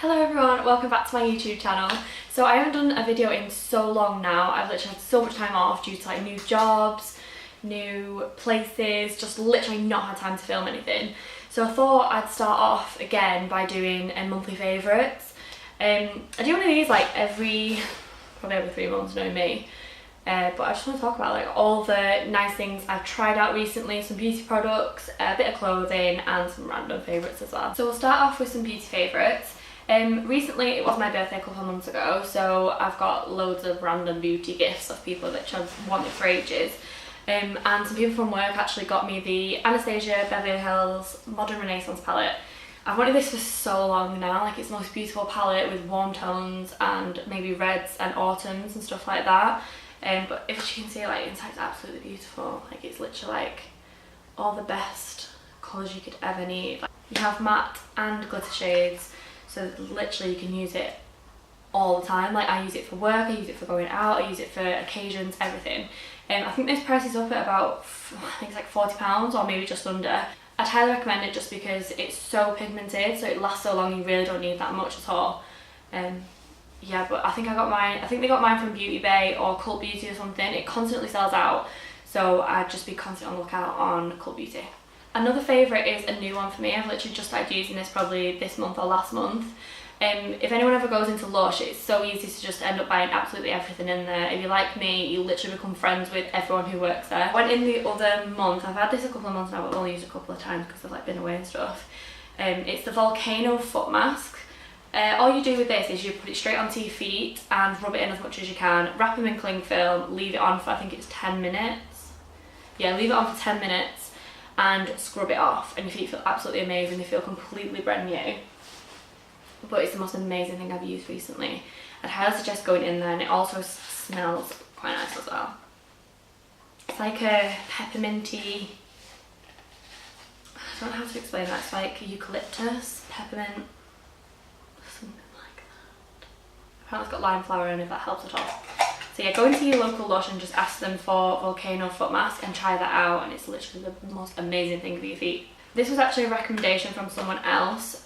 Hello everyone, welcome back to my YouTube channel. So I haven't done a video in so long now. I've literally had so much time off due to like new jobs, new places, just literally not had time to film anything. So I thought I'd start off again by doing a monthly favourites. I do one of these like probably every 3 months, knowing me. But I just want to talk about like all the nice things I've tried out recently, some beauty products, a bit of clothing and some random favourites as well. So we'll start off with some beauty favourites. Recently it was my birthday a couple of months ago, so I've got loads of random beauty gifts of people that I've wanted for ages. And some people from work actually got me the Anastasia Beverly Hills Modern Renaissance palette. I've wanted this for so long now, like it's the most beautiful palette with warm tones and maybe reds and autumns and stuff like that. But if you can see, like inside it's absolutely beautiful. Like it's literally like all the best colours you could ever need. Like, you have matte and glitter shades, so literally you can use it all the time. Like I use it for work, I use it for going out, I use it for occasions, everything. I think this price is up at about, I think it's like £40 or maybe just under. I'd highly recommend it just because it's so pigmented, so it lasts so long, you really don't need that much at all. Yeah, but I think they got mine from Beauty Bay or Cult Beauty or something. It constantly sells out, so I'd just be constantly on the lookout on Cult Beauty. Another favourite is a new one for me. I've literally just started using this probably this month or last month. If anyone ever goes into Lush, it's so easy to just end up buying absolutely everything in there. If you're like me, you literally become friends with everyone who works there. I went in the other month, I've had this a couple of months now, but I've only used it a couple of times because I've like been away and stuff. It's the Volcano Foot Mask. All you do with this is you put it straight onto your feet and rub it in as much as you can. Wrap them in cling film, leave it on for I think it's 10 minutes. Yeah, leave it on for 10 minutes and scrub it off and your feet feel absolutely amazing. They feel completely brand new. But it's the most amazing thing I've used recently. I'd highly suggest going in there, and it also smells quite nice as well. It's like a pepperminty, I don't know how to explain that. It's like eucalyptus, peppermint, something like that. Apparently it's got lime flower in it, if that helps at all. So yeah, go into your local Lush and just ask them for Volcano Foot Mask and try that out, and it's literally the most amazing thing for your feet. This was actually a recommendation from someone else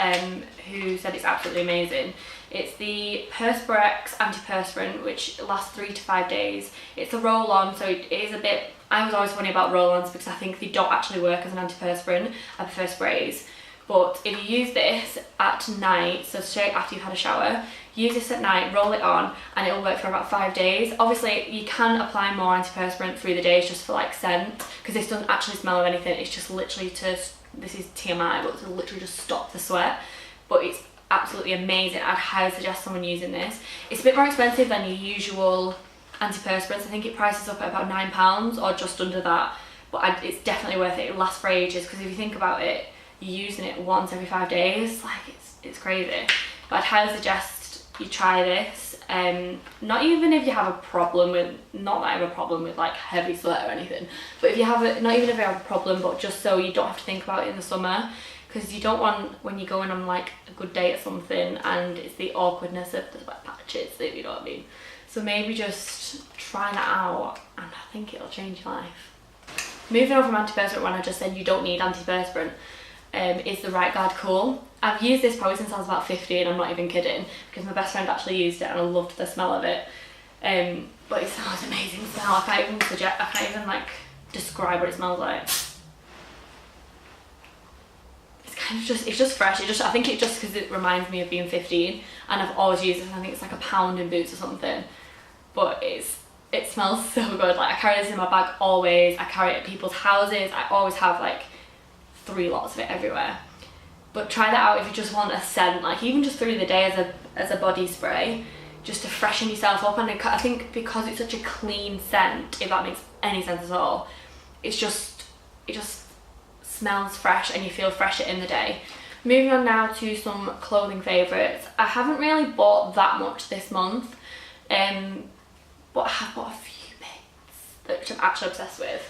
who said it's absolutely amazing. It's the Perspirex Antiperspirant, which lasts 3 to 5 days. It's a roll-on, so it is a bit... I was always funny about roll-ons because I think they don't actually work as an antiperspirant. I prefer sprays. But if you use this at night, so straight after you've had a shower, use this at night, roll it on, and it will work for about 5 days. Obviously, you can apply more antiperspirant through the days just for like scent, because this doesn't actually smell of anything. It's just literally to... This is TMI, but to literally just stop the sweat. But it's absolutely amazing. I'd highly suggest someone using this. It's a bit more expensive than your usual antiperspirants. I think it prices up at about £9 or just under that. But it's definitely worth it. It lasts for ages, because if you think about it, you're using it once every 5 days. Like it's crazy. But I'd highly suggest you try this. Not even if you have a problem with, not that I have a problem with like heavy sweat or anything, but if you have not even if you have a problem, but just so you don't have to think about it in the summer, because you don't want when you're going on like a good day or something and it's the awkwardness of the sweat patches, if you know what I mean. So maybe just try that out and I think it'll change your life. Moving on from antiperspirant, when I just said you don't need antiperspirant, is the Right Guard Cool. I've used this probably since I was about 15, I'm not even kidding, because my best friend actually used it and I loved the smell of it. But it smells amazing smell. I can't even like describe what it smells like. It's kind of just, it's just fresh. I think it just because it reminds me of being 15, and I've always used this. I think it's like £1 in Boots or something. But it smells so good. Like I carry this in my bag always. I carry it at people's houses. I always have like 3 lots of it everywhere. But try that out if you just want a scent, like even just through the day as a body spray, just to freshen yourself up. And I think because it's such a clean scent, if that makes any sense at all, it just smells fresh and you feel fresher in the day. Moving on now to some clothing favourites. I haven't really bought that much this month, but I have bought a few bits that I'm actually obsessed with.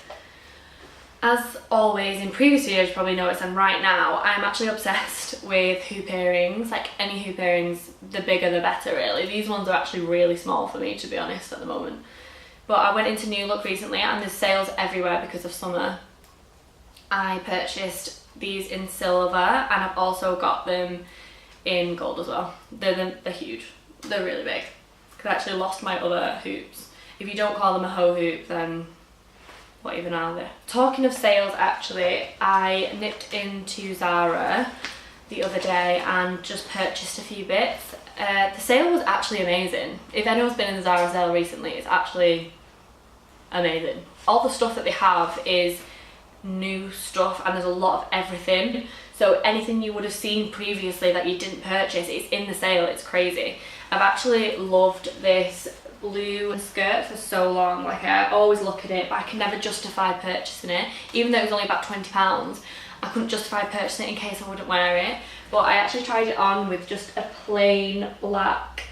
As always, in previous videos you probably noticed, and right now I'm actually obsessed with hoop earrings. Like any hoop earrings, the bigger the better really. These ones are actually really small for me, to be honest, at the moment. But I went into New Look recently and there's sales everywhere because of summer. I purchased these in silver, and I've also got them in gold as well. They're huge. They're really big. Because I actually lost my other hoops. If you don't call them a hoe hoop, then what even are they? Talking of sales, actually, I nipped into Zara the other day and just purchased a few bits. The sale was actually amazing. If anyone's been in the Zara sale recently, it's actually amazing. All the stuff that they have is new stuff, and there's a lot of everything. So anything you would have seen previously that you didn't purchase, it's in the sale. It's crazy. I've actually loved this blue skirt for so long. Like, I always look at it, but I can never justify purchasing it. Even though it was only about £20, I couldn't justify purchasing it in case I wouldn't wear it. But I actually tried it on with just a plain black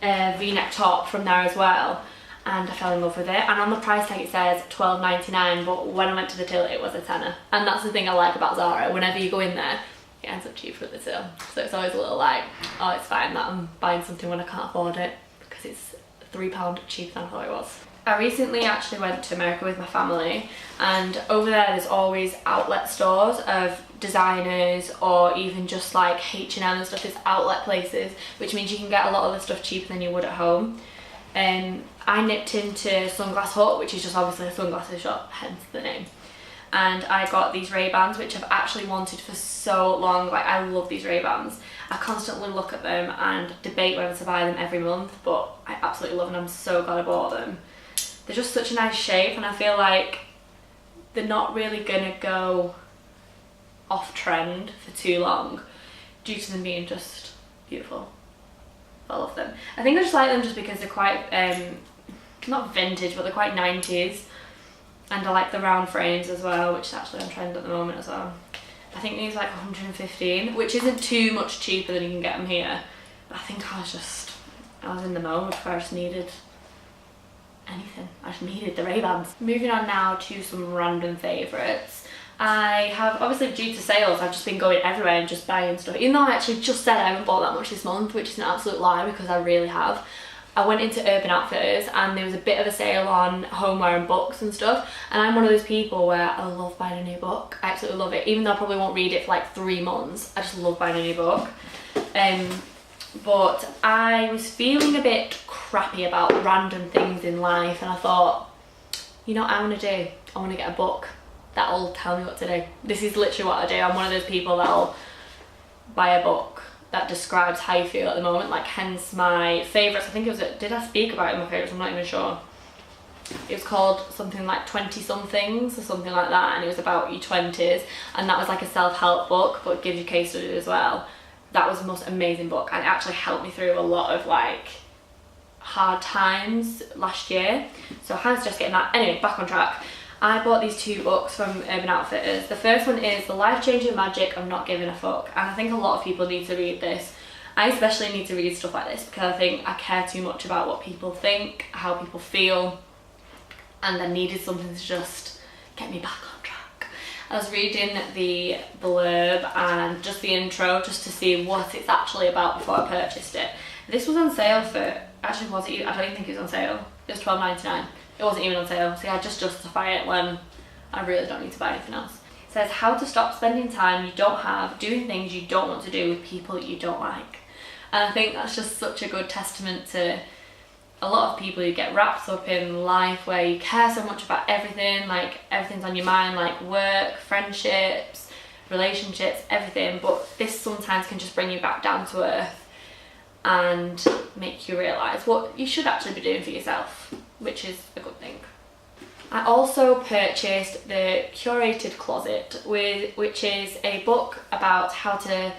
v-neck top from there as well, and I fell in love with it. And on the price tag it says £12.99, but when I went to the till it was a tenner. And that's the thing I like about Zara. Whenever you go in there, it ends up cheaper at the till. So it's always a little like, oh, it's fine that I'm buying something when I can't afford it, because it's £3 cheaper than I thought it was. I recently actually went to America with my family, and over there there's always outlet stores of designers, or even just like H&M and stuff. There's outlet places, which means you can get a lot of the stuff cheaper than you would at home. I nipped into Sunglass Hut, which is just obviously a sunglasses shop, hence the name. And I got these Ray-Bans, which I've actually wanted for so long. Like, I love these Ray-Bans. I constantly look at them and debate whether to buy them every month, but I absolutely love them. I'm so glad I bought them. They're just such a nice shape, and I feel like they're not really gonna go off trend for too long due to them being just beautiful. I love them. I think I just like them just because they're quite, not vintage, but they're quite 90s. And I like the round frames as well, which is actually on trend at the moment as well. I think these are like 115, which isn't too much cheaper than you can get them here. But I think I was in the mode where I just needed anything. I just needed the Ray-Bans. Moving on now to some random favourites. I have, obviously due to sales, I've just been going everywhere and just buying stuff. Even though I actually just said I haven't bought that much this month, which is an absolute lie because I really have. I went into Urban Outfitters and there was a bit of a sale on homeware and books and stuff, and I'm one of those people where I love buying a new book. I absolutely love it, even though I probably won't read it for like 3 months. I just love buying a new book. But I was feeling a bit crappy about random things in life, and I thought, you know what I want to do? I want to get a book that'll tell me what to do. This is literally what I do. I'm one of those people that'll buy a book that describes how you feel at the moment, like hence my favourites. I think it was, did I speak about it in my favourites? I'm not even sure. It was called something like 20 somethings or something like that, and it was about your 20s, and that was like a self-help book, but it gives you case studies as well. That was the most amazing book, and it actually helped me through a lot of like hard times last year. So I highly suggest getting that. Anyway, back on track. I bought these 2 books from Urban Outfitters. The first one is The Life-Changing Magic of Not Giving a Fuck, and I think a lot of people need to read this. I especially need to read stuff like this because I think I care too much about what people think, how people feel, and I needed something to just get me back on track. I was reading the blurb and just the intro just to see what it's actually about before I purchased it. This was on sale for, actually was it, I don't even think it was on sale, it was £12.99. It wasn't even on sale, so I just justify it when I really don't need to buy anything else. It says how to stop spending time you don't have doing things you don't want to do with people you don't like. And I think that's just such a good testament to a lot of people who get wrapped up in life where you care so much about everything, like everything's on your mind, like work, friendships, relationships, everything, but this sometimes can just bring you back down to earth and make you realise what you should actually be doing for yourself, which is a good thing. I also purchased The Curated Closet, which is a book about how to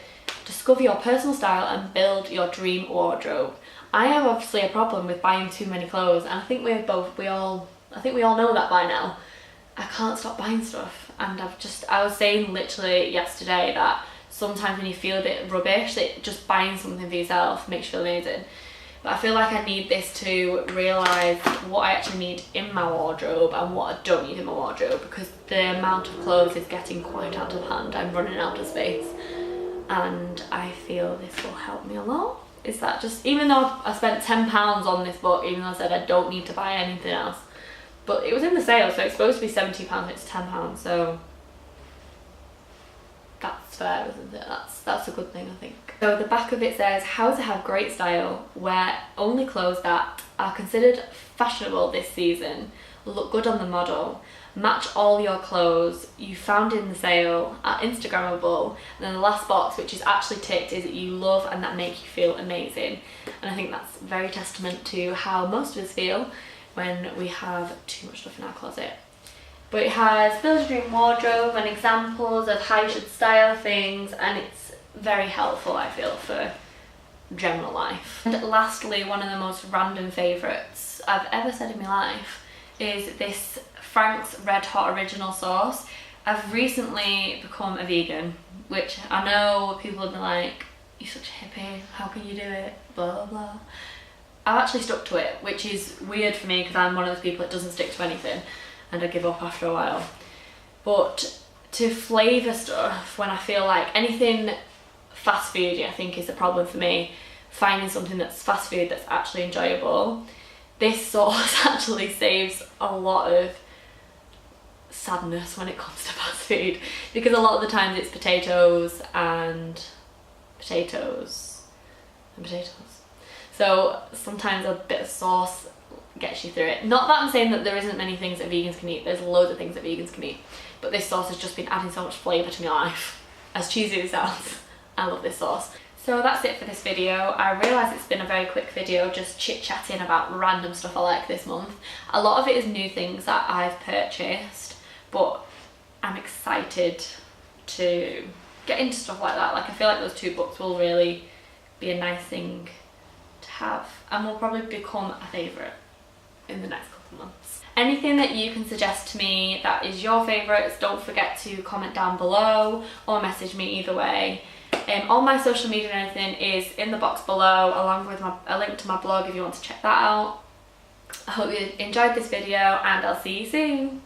discover your personal style and build your dream wardrobe. I have obviously a problem with buying too many clothes, and I think we all know that by now. I can't stop buying stuff, and I was saying literally yesterday that sometimes when you feel a bit rubbish, that just buying something for yourself makes you feel amazing. But I feel like I need this to realise what I actually need in my wardrobe and what I don't need in my wardrobe, because the amount of clothes is getting quite out of hand. I'm running out of space, and I feel this will help me a lot. Is that just, even though I spent £10 on this book, even though I said I don't need to buy anything else, but it was in the sale, so it's supposed to be £70, it's £10, so that's fair, isn't it? That's a good thing, I think. So the back of it says, how to have great style, wear only clothes that are considered fashionable this season, look good on the model, match all your clothes you found in the sale, are Instagrammable, and then the last box, which is actually ticked, is that you love and that make you feel amazing. And I think that's very testament to how most of us feel when we have too much stuff in our closet. But it has build your dream wardrobe and examples of how you should style things, and it's very helpful, I feel, for general life. And lastly, one of the most random favourites I've ever said in my life is this Frank's Red Hot Original Sauce. I've recently become a vegan, which I know people have been like, you're such a hippie, how can you do it, blah blah blah. I've actually stuck to it, which is weird for me because I'm one of those people that doesn't stick to anything and I give up after a while. But to flavour stuff, when I feel like anything fast foody, I think is the problem for me, finding something that's fast food that's actually enjoyable. This sauce actually saves a lot of sadness when it comes to fast food, because a lot of the times it's potatoes and potatoes and potatoes. So sometimes a bit of sauce gets you through it. Not that I'm saying that there isn't many things that vegans can eat, there's loads of things that vegans can eat, but this sauce has just been adding so much flavour to my life. As cheesy as it sounds, I love this sauce. So that's it for this video. I realise it's been a very quick video, just chit-chatting about random stuff I like this month. A lot of it is new things that I've purchased, but I'm excited to get into stuff like that. Like, I feel like those 2 books will really be a nice thing to have and will probably become a favourite in the next couple of months. Anything that you can suggest to me that is your favourites, don't forget to comment down below or message me either way. All my social media and everything is in the box below, along with a link to my blog if you want to check that out. I hope you enjoyed this video and I'll see you soon.